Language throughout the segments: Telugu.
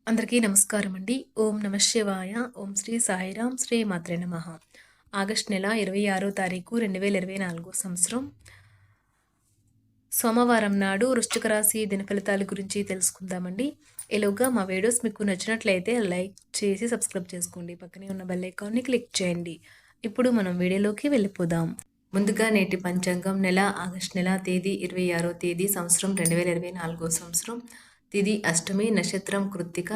అందరికీ నమస్కారం అండి. ఓం నమః శివాయ. ఓం శ్రీ సాయిరాం. శ్రీ మాత్రే నమః. ఆగస్టు నెల 26వ తారీఖు 2024 సంవత్సరం సోమవారం నాడు వృశ్చిక రాశి దిన ఫలితాల గురించి తెలుసుకుందామండి. ఈలోగా మా వీడియోస్ మీకు నచ్చినట్లయితే లైక్ చేసి సబ్స్క్రైబ్ చేసుకోండి. పక్కనే ఉన్న బెల్ ఐకాన్ని క్లిక్ చేయండి. ఇప్పుడు మనం వీడియోలోకి వెళ్ళిపోదాం. ముందుగా నేటి పంచాంగం నెల ఆగస్టు నెల తేదీ 26వ తేదీ సంవత్సరం 2024 సంవత్సరం. తిది అష్టమి, నక్షత్రం కృత్తిక,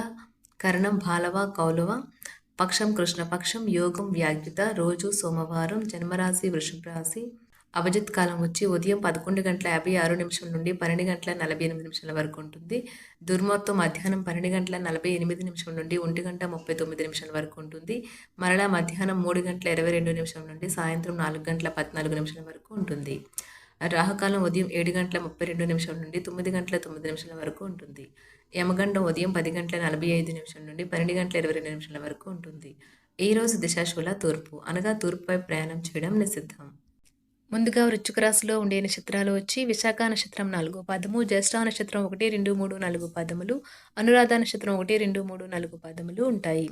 కరణం బాలవ కౌలవ, పక్షం కృష్ణపక్షం, యోగం వ్యాగ్యుత, రోజు సోమవారం, జన్మరాశి వృషభ రాశి. అభిజిత్ కాలం వచ్చి ఉదయం 11:56 నుండి 12:48 వరకు ఉంటుంది. దుర్ముహూర్తం మధ్యాహ్నం 12:48 నుండి 1:39 వరకు ఉంటుంది. మరలా మధ్యాహ్నం 3:22 నుండి సాయంత్రం 4:14 వరకు ఉంటుంది. రాహుకాలం ఉదయం 7:32 నుండి 9:09 వరకు ఉంటుంది. యమగండం ఉదయం 10:45 నుండి 12:22 వరకు ఉంటుంది. ఈ రోజు దిశాశూల తూర్పు, అనగా తూర్పుపై ప్రయాణం చేయడం నిషిద్ధం. ముందుగా వృశ్చిక రాశిలో ఉండే నక్షత్రాలు వచ్చి విశాఖ నక్షత్రం 4వ పాదము, జ్యేష్ఠ నక్షత్రం 1, 2, 3, 4 పాదములు, అనురాధ నక్షత్రం 1, 2, 3, 4 పాదములు ఉంటాయి.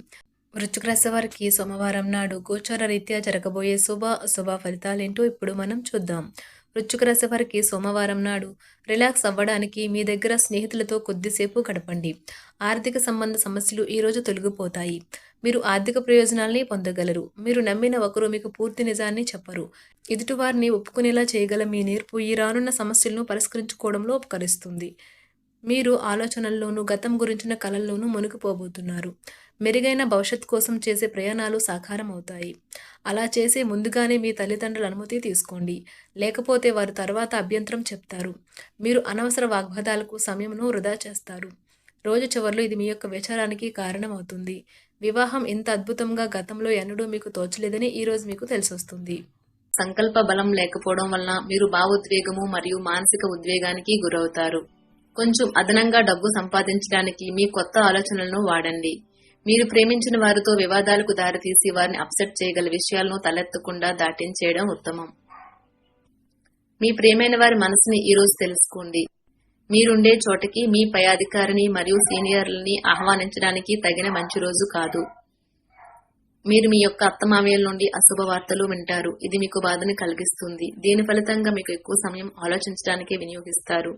వృశ్చిక రాశి వారికి సోమవారం నాడు గోచార రీత్యా జరగబోయే శుభ అశుభ ఫలితాలేంటో ఇప్పుడు మనం చూద్దాం. వృశ్చిక రాశి వారికి సోమవారం నాడు రిలాక్స్ అవ్వడానికి మీ దగ్గర స్నేహితులతో కొద్దిసేపు గడపండి. ఆర్థిక సంబంధ సమస్యలు ఈరోజు తొలగిపోతాయి. మీరు ఆర్థిక ప్రయోజనాల్ని పొందగలరు. మీరు నమ్మిన ఒకరు మీకు పూర్తి నిజాన్ని చెప్పరు. ఎదుటివారిని ఒప్పుకునేలా చేయగల మీ నేర్పు ఈ రానున్న సమస్యలను పరిష్కరించుకోవడంలో ఉపకరిస్తుంది. మీరు ఆలోచనల్లోనూ గతం గురించిన కలల్లోనూ మునిగిపోబోతున్నారు. మెరుగైన భవిష్యత్ కోసం చేసే ప్రయాణాలు సాకారం అవుతాయి. అలా చేసే ముందుగానే మీ తల్లిదండ్రుల అనుమతి తీసుకోండి. లేకపోతే వారు తర్వాత అభ్యంతరం చెప్తారు. మీరు అనవసర వాగ్వాదాలకు సమయంను వృధా చేస్తారు. రోజు చివరిలో ఇది మీ యొక్క విచారానికి కారణమవుతుంది. వివాహం ఇంత అద్భుతంగా గతంలో ఎన్నడూ మీకు తోచలేదని ఈరోజు మీకు తెలిసొస్తుంది. సంకల్ప బలం లేకపోవడం వలన మీరు భావోద్వేగము మరియు మానసిక ఉద్వేగానికి గురవుతారు. కొంచెం అదనంగా డబ్బు సంపాదించడానికి మీ కొత్త ఆలోచనలను వాడండి. మీరు ప్రేమించిన వారితో వివాదాలకు దారితీసి వారిని అప్సెట్ చేయగల విషయాలను తలెత్తకుండా దాటించేయడం ఉత్తమం. మీ ప్రియమైన వారి మనసుని ఈరోజు తెలుసుకోండి. మీరుండే చోటకి మీ పై అధికారిని మరియు సీనియర్లని ఆహ్వానించడానికి తగిన మంచి రోజు కాదు. మీరు మీ యొక్క అత్తమామయ్యల నుండి అశుభ వార్తలు వింటారు. ఇది మీకు బాధని కలిగిస్తుంది. దీని ఫలితంగా మీకు ఎక్కువ సమయం ఆలోచించడానికే వినియోగిస్తారు.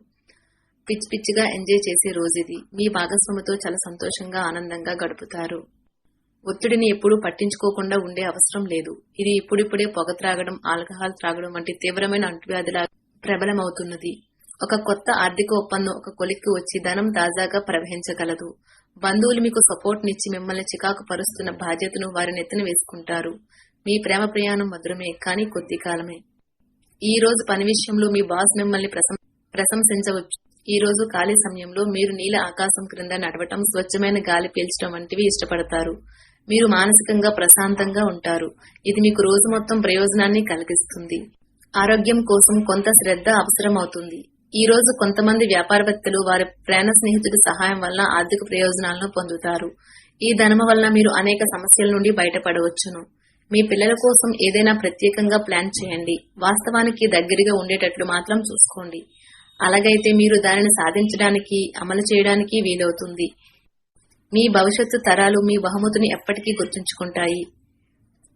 పిచ్చిగా ఎంజాయ్ చేసే రోజు ఇది. మీ భాగస్వామితో చాలా సంతోషంగా ఆనందంగా గడుపుతారు. ఒత్తిడిని ఎప్పుడూ పట్టించుకోకుండా ఉండే అవసరం లేదు. ఇది ఇప్పుడిప్పుడే పొగ త్రాగడం, ఆల్కహాల్ త్రాగడం వంటి తీవ్రమైన అంటువ్యాధుల ప్రబలమవుతున్నది. ఒక కొత్త ఆర్థిక ఒప్పందం ఒక కొలిక్కి వచ్చి ధనం తాజాగా ప్రవహించగలదు. బంధువులు మీకు సపోర్ట్ నిచ్చి మిమ్మల్ని చికాకు పరుస్తున్న బాధ్యతను వారి నెత్తిన వేసుకుంటారు. మీ ప్రేమ ప్రయాణం మధురమే, కానీ కొద్ది కాలమే. ఈ రోజు పని విషయంలో మీ బాస్ మిమ్మల్ని ప్రశంసించవచ్చు. ఈ రోజు ఖాళీ సమయంలో మీరు నీల ఆకాశం క్రింద నడవటం, స్వచ్ఛమైన గాలి పీల్చడం వంటివి ఇష్టపడతారు. మీరు మానసికంగా ప్రశాంతంగా ఉంటారు. ఇది మీకు రోజు మొత్తం ప్రయోజనాన్ని కలిగిస్తుంది. ఆరోగ్యం కోసం కొంత శ్రద్ధ అవసరమవుతుంది. ఈ రోజు కొంతమంది వ్యాపారవేత్తలు వారి ప్రాణ స్నేహితుడి సహాయం వల్ల ఆర్థిక ప్రయోజనాలను పొందుతారు. ఈ ధనము వలన మీరు అనేక సమస్యల నుండి బయటపడవచ్చును. మీ పిల్లల కోసం ఏదైనా ప్రత్యేకంగా ప్లాన్ చేయండి. వాస్తవానికి దగ్గరగా ఉండేటట్లు మాత్రం చూసుకోండి. అలాగైతే మీరు దానిని సాధించడానికి, అమలు చేయడానికి వీలవుతుంది. మీ భవిష్యత్తు తరాలు మీ బహుమతిని ఎప్పటికీ గుర్తుంచుకుంటాయి.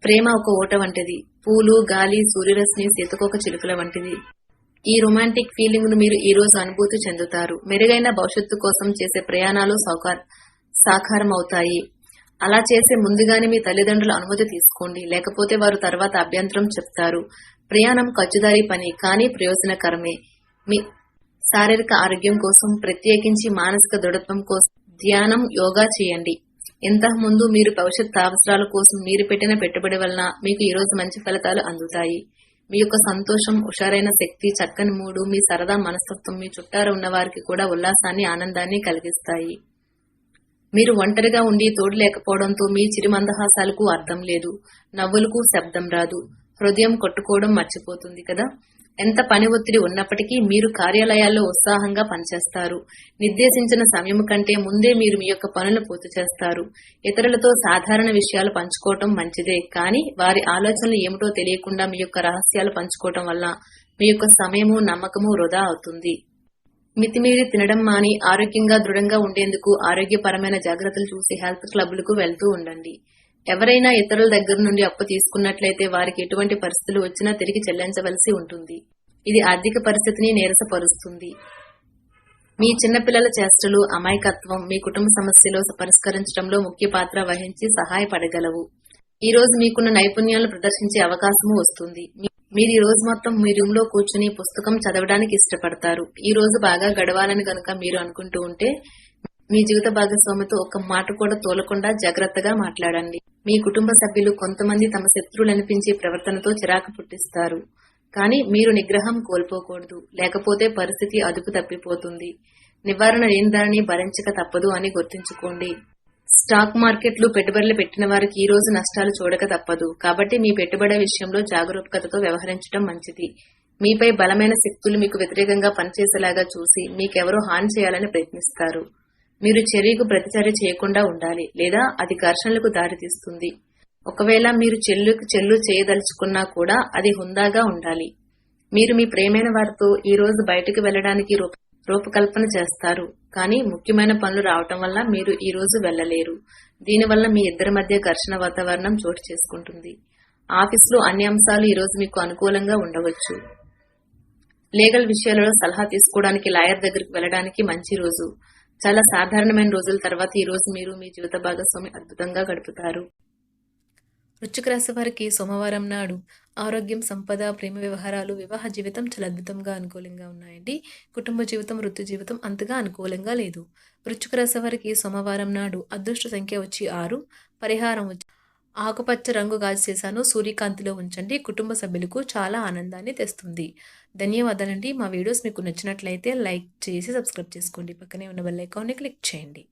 ప్రేమ ఒక ఓట వంటిది. పూలు, గాలి, సూర్యరశ్మి, సీతకోక చిలుకల వంటిది. ఈ రొమాంటిక్ ఫీలింగ్ ను మీరు ఈ రోజు అనుభూతి చెందుతారు. మెరుగైన భవిష్యత్తు కోసం చేసే ప్రయాణాలు సాకారం అవుతాయి. అలా చేసే ముందుగానే మీ తల్లిదండ్రుల అనుమతి తీసుకోండి. లేకపోతే వారు తర్వాత అభ్యంతరం చెప్తారు. ప్రయాణం ఖర్చుదారీ పని, కానీ ప్రయోజనకరమే. మీ శారీరక ఆరోగ్యం కోసం, ప్రత్యేకించి మానసిక దృఢత్వం కోసం ధ్యానం, యోగా చేయండి. ఇంతకు ముందు మీరు భవిష్యత్ అవసరాల కోసం మీరు పెట్టిన పెట్టుబడి వలన మీకు ఈ రోజు మంచి ఫలితాలు అందుతాయి. మీ యొక్క సంతోషం, హుషారైన శక్తి, చక్కని మూడు, మీ సరదా మనస్తత్వం మీ చుట్టారు ఉన్న వారికి కూడా ఉల్లాసాన్ని, ఆనందాన్ని కలిగిస్తాయి. మీరు ఒంటరిగా ఉండి తోడు లేకపోవడంతో మీ చిరు మందహాసాలకు అర్థం లేదు. నవ్వులకు శబ్దం రాదు. హృదయం కొట్టుకోవడం మర్చిపోతుంది కదా. ఎంత పని ఒత్తిడి ఉన్నప్పటికీ మీరు కార్యాలయాల్లో ఉత్సాహంగా పనిచేస్తారు. నిర్దేశించిన సమయం కంటే ముందే మీరు మీ యొక్క పనులు పూర్తి చేస్తారు. ఇతరులతో సాధారణ విషయాలు పంచుకోవటం మంచిదే, కానీ వారి ఆలోచనలు ఏమిటో తెలియకుండా మీ యొక్క రహస్యాలు పంచుకోవటం వల్ల మీ యొక్క సమయము, నమ్మకము వృధా అవుతుంది. మితిమీరి తినడం మాని ఆరోగ్యంగా దృఢంగా ఉండేందుకు ఆరోగ్యపరమైన జాగ్రత్తలు చూసి హెల్త్ క్లబ్లకు వెళ్తూ ఉండండి. ఎవరైనా ఇతరుల దగ్గర నుండి అప్పు తీసుకున్నట్లయితే వారికి ఎటువంటి పరిస్థితులు వచ్చినా తిరిగి చెల్లించవలసి ఉంటుంది. ఇది ఆర్థిక పరిస్థితిని నీరసపరుస్తుంది. మీ చిన్నపిల్లల చేష్టలు, అమాయకత్వం మీ కుటుంబ సమస్యలు పరిష్కరించడంలో ముఖ్య పాత్ర వహించి సహాయపడగలవు. ఈ రోజు మీకున్న నైపుణ్యాలను ప్రదర్శించే అవకాశము వస్తుంది. మీరు ఈ రోజు మొత్తం మీ రూమ్ లో కూర్చుని పుస్తకం చదవడానికి ఇష్టపడతారు. ఈ రోజు బాగా గడవాలని గనుక మీరు అనుకుంటూ ఉంటే మీ జీవిత భాగస్వామితో ఒక్క మాట కూడా తోలకుండా జాగ్రత్తగా మాట్లాడండి. మీ కుటుంబ సభ్యులు కొంతమంది తమ శత్రువులనిపించే ప్రవర్తనతో చిరాకు పుట్టిస్తారు. కానీ మీరు నిగ్రహం కోల్పోకూడదు, లేకపోతే పరిస్థితి అదుపు తప్పిపోతుంది. నివారణ లేని దానిని భరించక తప్పదు అని గుర్తుంచుకోండి. స్టాక్ మార్కెట్లు పెట్టుబడులు పెట్టిన వారికి ఈ రోజు నష్టాలు చూడక తప్పదు. కాబట్టి మీ పెట్టుబడి విషయంలో జాగరూకతతో వ్యవహరించడం మంచిది. మీపై బలమైన శక్తులు మీకు వ్యతిరేకంగా పనిచేసేలాగా చూసి మీకెవరో హాని చేయాలని ప్రయత్నిస్తారు. మీరు చర్యకు ప్రతిచర్య చేయకుండా ఉండాలి, లేదా అది ఘర్షణలకు దారితీస్తుంది. ఒకవేళ మీరు చెల్లు చేయదలుచుకున్నా కూడా అది హుందాగా ఉండాలి. మీరు మీ ప్రియమైన వారితో ఈ రోజు బయటకు వెళ్లడానికి రూపకల్పన చేస్తారు. కానీ ముఖ్యమైన పనులు రావటం వల్ల మీరు ఈ రోజు వెళ్లలేరు. దీనివల్ల మీ ఇద్దరి మధ్య ఘర్షణ వాతావరణం చోటు చేసుకుంటుంది. ఆఫీసులో అన్ని అంశాలు ఈ రోజు మీకు అనుకూలంగా ఉండవచ్చు. లీగల్ విషయాలలో సలహా తీసుకోవడానికి లాయర్ దగ్గరికి వెళ్లడానికి మంచి రోజు. చాలా సాధారణమైన రోజుల తర్వాత ఈ రోజు మీరు మీ జీవిత భాగస్వామి అద్భుతంగా గడుపుతారు. వృశ్చిక రాశి వారికి సోమవారం నాడు ఆరోగ్యం, సంపద, ప్రేమ వ్యవహారాలు, వివాహ జీవితం చాలా అద్భుతంగా అనుకూలంగా ఉన్నాయండి. కుటుంబ జీవితం, వృత్తి జీవితం అంతగా అనుకూలంగా లేదు. వృశ్చిక రాశి వారికి సోమవారం నాడు అదృష్ట సంఖ్య వచ్చి 6, పరిహారం వచ్చి ఆకుపచ్చ రంగు గాజు సీసాను సూర్యకాంతిలో ఉంచండి. కుటుంబ సభ్యులకు చాలా ఆనందాన్ని తెస్తుంది. ధన్యవాదాలండి. మా వీడియోస్ మీకు నచ్చినట్లయితే లైక్ చేసి సబ్స్క్రైబ్ చేసుకోండి. పక్కనే ఉన్న బెల్ ఐకాన్ని క్లిక్ చేయండి.